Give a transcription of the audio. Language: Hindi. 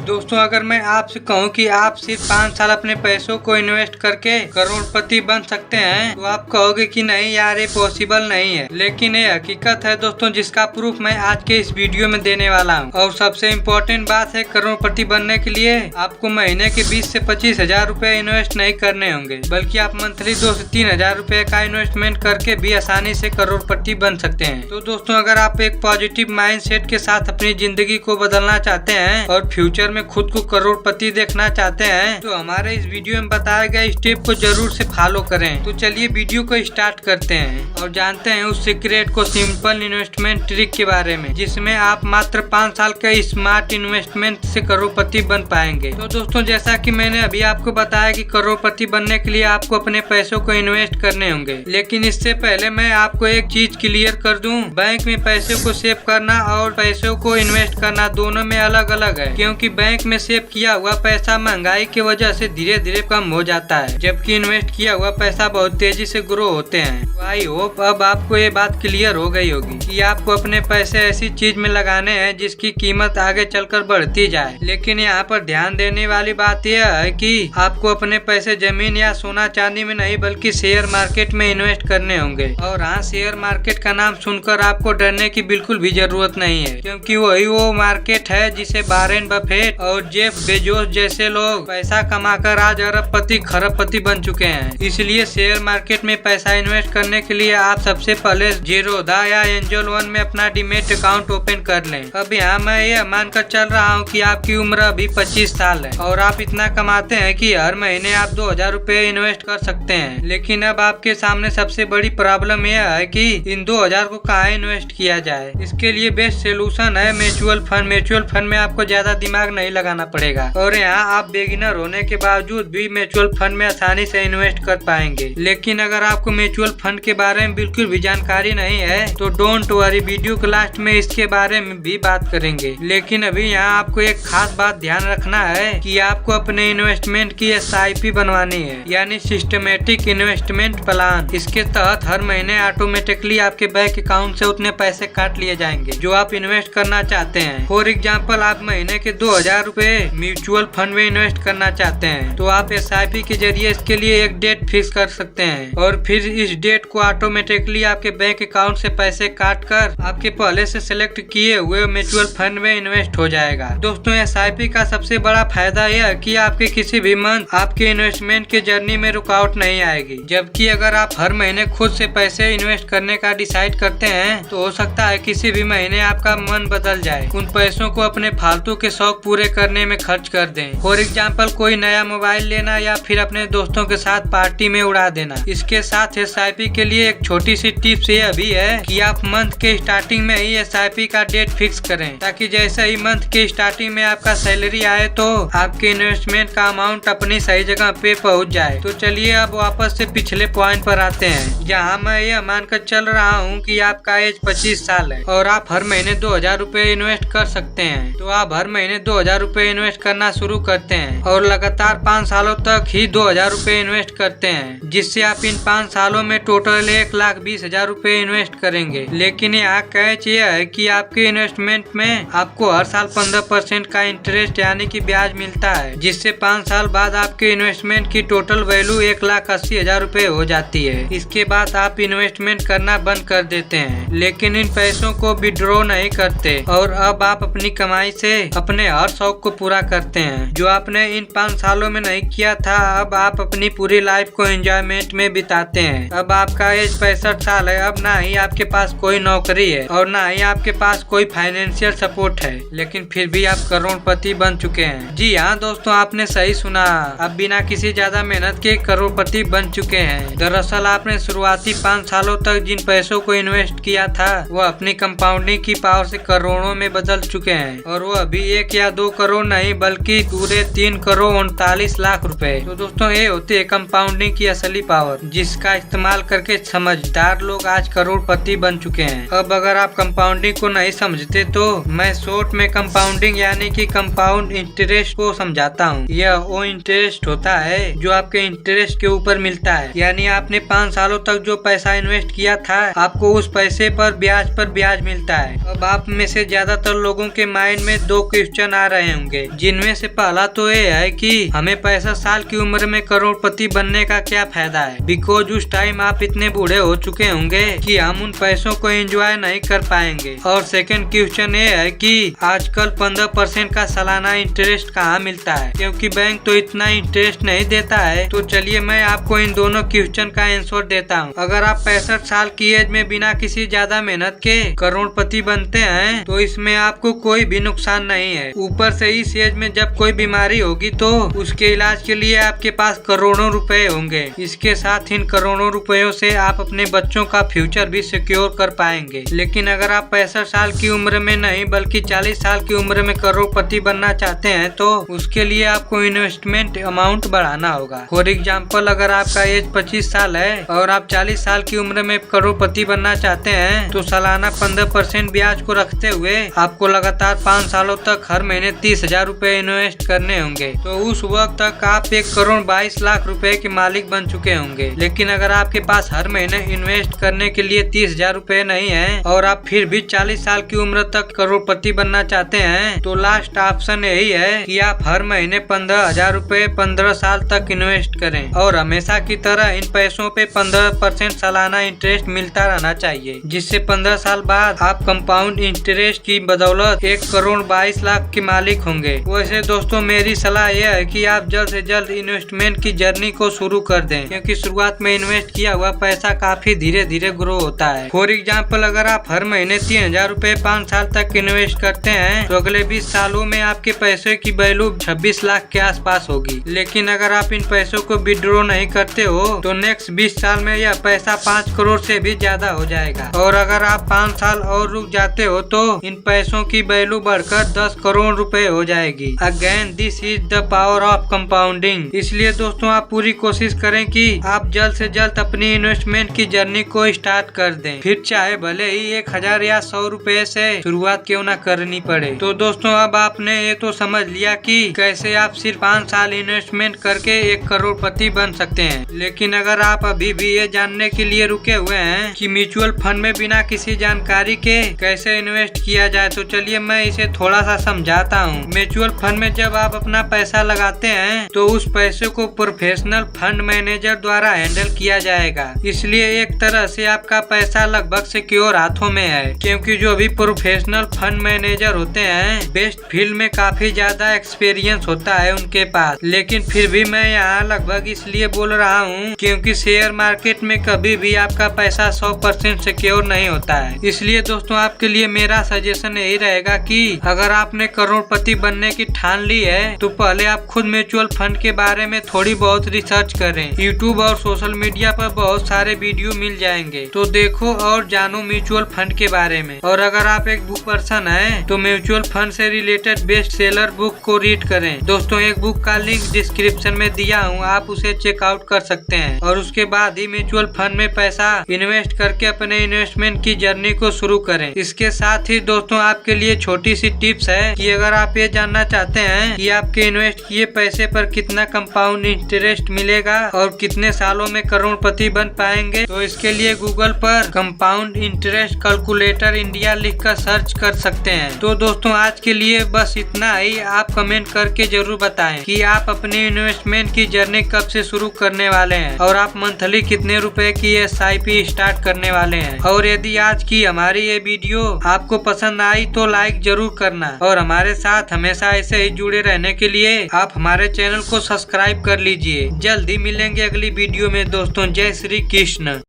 दोस्तों अगर मैं आपसे कहूं कि आप सिर्फ 5 साल अपने पैसों को इन्वेस्ट करके करोड़पति बन सकते हैं तो आप कहोगे कि नहीं यार ये पॉसिबल नहीं है, लेकिन ये हकीकत है दोस्तों, जिसका प्रूफ मैं आज के इस वीडियो में देने वाला हूं। और सबसे इम्पोर्टेंट बात है, करोड़पति बनने के लिए आपको महीने के 20 से 25 हजार रूपए इन्वेस्ट नहीं करने होंगे, बल्कि आप मंथली 2 से 3 हजार रूपए का इन्वेस्टमेंट करके भी आसानी से करोड़पति बन सकते हैं। तो दोस्तों अगर आप एक पॉजिटिव माइंडसेट के साथ अपनी जिंदगी को बदलना चाहते हैं और फ्यूचर में खुद को करोड़पति देखना चाहते हैं तो हमारे इस वीडियो में बताए गए स्टेप को जरूर से फॉलो करें। तो चलिए वीडियो को स्टार्ट करते हैं और जानते हैं उस सीक्रेट को, सिंपल इन्वेस्टमेंट ट्रिक के बारे में, जिसमें आप मात्र 5 साल के स्मार्ट इन्वेस्टमेंट से करोड़पति बन पाएंगे। तो दोस्तों जैसा कि मैंने अभी आपको बताया कि करोड़पति बनने के लिए आपको अपने पैसों को इन्वेस्ट करने होंगे, लेकिन इससे पहले मैं आपको एक चीज क्लियर कर दूं, बैंक में पैसों को सेव करना और पैसों को इन्वेस्ट करना दोनों में अलग अलग है। क्योंकि बैंक में सेव किया हुआ पैसा महंगाई की वजह से धीरे धीरे कम हो जाता है, जबकि इन्वेस्ट किया हुआ पैसा बहुत तेजी से ग्रो होते हैं। आई होप अब आपको ये बात क्लियर हो गई होगी कि आपको अपने पैसे ऐसी चीज में लगाने हैं जिसकी कीमत आगे चलकर बढ़ती जाए। लेकिन यहाँ पर ध्यान देने वाली बात यह है कि आपको अपने पैसे जमीन या सोना चांदी में नहीं बल्कि शेयर मार्केट में इन्वेस्ट करने होंगे। और हाँ, शेयर मार्केट का नाम सुनकर आपको डरने की बिल्कुल भी जरूरत नहीं है, क्योंकि वही वो मार्केट है जिसे वॉरेन बफेट और जेफ बेजोस जैसे लोग पैसा कमाकर आज अरबपति खरबपति बन चुके हैं। इसलिए शेयर मार्केट में पैसा इन्वेस्ट करने के लिए आप सबसे पहले जीरोधा या एंजल वन में अपना डीमेट अकाउंट ओपन कर लें। अब यहाँ मैं ये मानकर चल रहा हूँ कि आपकी उम्र अभी 25 साल है और आप इतना कमाते हैं कि हर महीने आप 2000 रूपए इन्वेस्ट कर सकते हैं। लेकिन अब आपके सामने सबसे बड़ी प्रॉब्लम यह है कि इन 2000 को कहाँ इन्वेस्ट किया जाए। इसके लिए बेस्ट सोल्यूशन है म्यूचुअल फंड। म्यूचुअल फंड में आपको ज्यादा दिमाग नहीं लगाना पड़ेगा और यहाँ आप बिगिनर होने के बावजूद भी म्यूचुअल फंड में आसानी से इन्वेस्ट कर पाएंगे। लेकिन अगर आपको म्यूचुअल फंड के बारे में बिल्कुल भी जानकारी नहीं है तो डोंट वरी, वीडियो के लास्ट में इसके बारे में भी बात करेंगे। लेकिन अभी यहाँ आपको एक खास बात ध्यान रखना है कि आपको अपने इन्वेस्टमेंट की SIP बनवानी है, यानी सिस्टमेटिक इन्वेस्टमेंट प्लान। इसके तहत हर महीने ऑटोमेटिकली आपके बैंक अकाउंट से उतने पैसे काट लिए जाएंगे जो आप इन्वेस्ट करना चाहते हैं। फॉर एग्जाम्पल, आप महीने के 2000 रूपए म्यूचुअल फंड में इन्वेस्ट करना चाहते हैं तो आप SIP के जरिए इसके लिए एक डेट फिक्स कर सकते हैं और फिर इस डेट को ऑटोमेटिकली आपके बैंक अकाउंट से पैसे काट कर आपके पहले से सिलेक्ट किए हुए म्यूचुअल फंड में इन्वेस्ट हो जाएगा। दोस्तों SIP का सबसे बड़ा फायदा यह है कि आपके किसी भी मंथ आपके इन्वेस्टमेंट के जर्नी में रुकावट नहीं आएगी। जबकि अगर आप हर महीने खुद से पैसे इन्वेस्ट करने का डिसाइड करते हैं तो हो सकता है किसी भी महीने आपका मन बदल जाए, उन पैसों को अपने फालतू के शौक पूरे करने में खर्च कर दें। फॉर एग्जाम्पल, कोई नया मोबाइल लेना या फिर अपने दोस्तों के साथ पार्टी में उड़ा देना। इसके साथ SIP के लिए एक छोटी सी टिप्स यह भी है कि आप मंथ के स्टार्टिंग में ही SIP का डेट फिक्स करें, ताकि जैसे ही मंथ के स्टार्टिंग में आपका सैलरी आए तो आपके इन्वेस्टमेंट का अमाउंट अपनी सही जगह पे पहुंच जाए। तो चलिए अब वापस से पिछले पॉइंट पर आते हैं, जहां मैं यह मानकर चल रहा हूं कि आपका एज 25 साल है और आप हर महीने 2000 रूपए इन्वेस्ट कर सकते हैं। तो आप हर महीने 2000 रूपए इन्वेस्ट करना शुरू करते हैं और लगातार 5 सालों तक ही 2000 रूपए इन्वेस्ट करते हैं, जिससे आप इन 5 सालों में टोटल 1,20,000 रूपए इन्वेस्ट करेंगे। लेकिन यहाँ कैच ये है कि आपके इन्वेस्टमेंट में आपको हर साल 15% का इंटरेस्ट यानी कि ब्याज मिलता है, जिससे 5 साल बाद आपके इन्वेस्टमेंट की टोटल वैल्यू 1,80,000 रूपए हो जाती है। इसके बाद आप इन्वेस्टमेंट करना बंद कर देते हैं, लेकिन इन पैसों को विड्रॉ नहीं करते और अब आप अपनी कमाई से अपने हर शौक को पूरा करते हैं जो आपने इन 5 सालों में नहीं किया था। अब आप अपनी पूरी लाइफ को एंजॉयमेंट में बिताते हैं। अब आपका एज 65 साल है। अब ना ही आपके पास कोई नौकरी है और ना ही आपके पास कोई फाइनेंशियल सपोर्ट है, लेकिन फिर भी आप करोड़पति बन चुके हैं। जी हाँ दोस्तों, आपने सही सुना, अब बिना किसी ज्यादा मेहनत के करोड़पति बन चुके हैं। दरअसल आपने शुरुआती 5 सालों तक जिन पैसों को इन्वेस्ट किया था वो अपनी कंपाउंडिंग की पावर से करोड़ों में बदल चुके हैं और वो अभी 1 या 2 करोड़ नहीं बल्कि पूरे 3 करोड़ 39 लाख रुपए। तो दोस्तों ये होती है कंपाउंडिंग की असली पावर, जिसका इस्तेमाल करके समझदार लोग आज करोड़पति बन चुके हैं। अब अगर आप कंपाउंडिंग को नहीं समझते तो मैं शॉर्ट में कंपाउंडिंग यानी कि कंपाउंड इंटरेस्ट को समझाता हूँ। यह वो इंटरेस्ट होता है जो आपके इंटरेस्ट के ऊपर मिलता है, यानी आपने 5 सालों तक जो पैसा इन्वेस्ट किया था आपको उस पैसे पर ब्याज मिलता है। अब आप में से ज्यादातर लोगों के माइंड में 2 क्वेश्चन आ रहे होंगे, जिनमें से पहला तो ये है कि हमें 65 साल की उम्र में करोड़पति बनने का क्या फायदा है, बिकॉज उस टाइम आप इतने बूढ़े हो चुके होंगे कि हम उन पैसों को एंजॉय नहीं कर पाएंगे। और सेकंड क्वेश्चन ये है कि आजकल 15% का सालाना इंटरेस्ट कहाँ मिलता है, क्योंकि बैंक तो इतना इंटरेस्ट नहीं देता है। तो चलिए मैं आपको इन दोनों क्वेश्चन का आंसर देता हूँ। अगर आप 65 साल की एज में बिना किसी ज्यादा मेहनत के करोड़पति बनते हैं तो इसमें आपको कोई भी नुकसान नहीं है। ऊपर से इस एज में जब कोई बीमारी होगी तो उसके इलाज के लिए आपके पास करोड़ों रुपए होंगे। इसके साथ इन करोड़ों रुपयों से आप अपने बच्चों का फ्यूचर भी सिक्योर कर पाएंगे। लेकिन अगर आप 65 साल की उम्र में नहीं बल्कि 40 साल की उम्र में करोड़पति बनना चाहते हैं तो उसके लिए आपको इन्वेस्टमेंट अमाउंट बढ़ाना होगा। फॉर एग्जाम्पल, अगर आपका एज 25 साल है और आप 40 साल की उम्र में करोड़पति बनना चाहते हैं तो सालाना 15% ब्याज को रखते हुए आपको लगातार 5 सालों तक हर महीने 30,000 रुपए इन्वेस्ट करने होंगे। तो उस वक्त तक आप 1,22,00,000 रुपए के मालिक बन चुके होंगे। लेकिन अगर आपके पास हर महीने इन्वेस्ट करने के लिए 30,000 रुपए नहीं है और आप फिर भी 40 साल की उम्र तक करोड़पति बनना चाहते हैं तो लास्ट ऑप्शन यही है कि आप हर महीने 15,000 रुपए 15 साल तक इन्वेस्ट करें और हमेशा की तरह इन पैसों पे 15% सालाना इंटरेस्ट मिलता रहना चाहिए, जिससे 15 साल बाद आप कंपाउंड इंटरेस्ट की बदौलत 1,22,00,000 के मालिक होंगे। वैसे दोस्तों मेरी सलाह यह है कि आप जल्द से जल्द इन्वेस्टमेंट की जर्नी को शुरू कर दें, क्योंकि शुरुआत में इन्वेस्ट किया हुआ पैसा काफी धीरे धीरे ग्रो होता है। फॉर एग्जाम्पल, अगर आप हर महीने 3,000 रुपए 5 साल तक इन्वेस्ट करते हैं तो अगले 20 सालों में आपके पैसे की वैल्यू 26 लाख के आसपास होगी। लेकिन अगर आप इन पैसों को विड्रॉ नहीं करते हो तो नेक्स्ट 20 साल में यह पैसा 5 करोड़ से भी ज्यादा हो जाएगा। और अगर आप 5 साल और रुक जाते हो तो इन पैसों की वैल्यू बढ़कर 10 करोड़ रुपए हो जाएगी। Again this is the power of compounding. इसलिए दोस्तों आप पूरी कोशिश करें कि आप जल्द से जल्द अपनी इन्वेस्टमेंट की जर्नी को स्टार्ट कर दें, फिर चाहे भले ही 1,000 या 100 रुपए से शुरुआत क्यों ना करनी पड़े। तो दोस्तों अब आपने ये तो समझ लिया कि कैसे आप सिर्फ 5 साल इन्वेस्टमेंट करके 1 करोड़पति बन सकते हैं। लेकिन अगर आप अभी भी ये जानने के लिए रुके हुए हैं कि म्यूचुअल फंड में बिना किसी जानकारी के कैसे इन्वेस्ट किया जाए तो चलिए मैं इसे थोड़ा सा समझाता हूँ। म्यूचुअल फंड में जब आप अपना पैसा लगाते हैं तो उस पैसे को प्रोफेशनल फंड मैनेजर द्वारा हैंडल किया जाएगा। इसलिए एक तरह से आपका पैसा लगभग सिक्योर हाथों में है, क्योंकि जो भी प्रोफेशनल फंड मैनेजर होते हैं बेस्ट फील्ड में काफी ज्यादा एक्सपीरियंस होता है उनके पास। लेकिन फिर भी मैं यहाँ लगभग इसलिए बोल रहा हूँ क्योंकि शेयर मार्केट में कभी भी आपका पैसा 100% सिक्योर नहीं होता है। इसलिए दोस्तों आपके लिए मेरा सजेशन यही रहेगा कि अगर आपने करोड़पति बनने की ठान ली है तो पहले आप खुद म्यूचुअल फंड के बारे में थोड़ी बहुत रिसर्च करें। यूट्यूब और सोशल मीडिया पर बहुत सारे वीडियो मिल जाएंगे, तो देखो और जानो म्यूचुअल फंड के बारे में। और अगर आप एक बुक पर्सन है तो म्यूचुअल फंड से रिलेटेड बेस्ट सेलर बुक को रीड करें। दोस्तों एक बुक का लिंक डिस्क्रिप्शन में दिया हूँ, आप उसे चेकआउट कर सकते हैं और उसके बाद ही म्यूचुअल फंड में पैसा इन्वेस्ट करके अपने इन्वेस्टमेंट की जर्नी को शुरू करें। इसके साथ ही दोस्तों आपके लिए छोटी सी टिप्स है कि अगर आप ये जानना चाहते हैं कि आपके इन्वेस्ट किए पैसे पर कितना कंपाउंड इंटरेस्ट मिलेगा और कितने सालों में करोड़पति बन पाएंगे तो इसके लिए गूगल पर कंपाउंड इंटरेस्ट कैलकुलेटर इंडिया लिखकर सर्च कर सकते हैं। तो दोस्तों आज के लिए बस इतना ही। आप कमेंट करके जरूर बताएं कि आप अपनी इन्वेस्टमेंट की जर्नी कब से शुरू करने वाले हैं और आप मंथली कितने रुपए की SIP स्टार्ट करने वाले हैं। और यदि आज की हमारी ये वीडियो आपको पसंद आई तो लाइक जरूर करना और हमारे साथ हमेशा ऐसे ही जुड़े रहने के लिए आप हमारे चैनल को सब्सक्राइब कर लीजिए। जल्दी मिलेंगे अगली वीडियो में दोस्तों। जय श्री कृष्ण।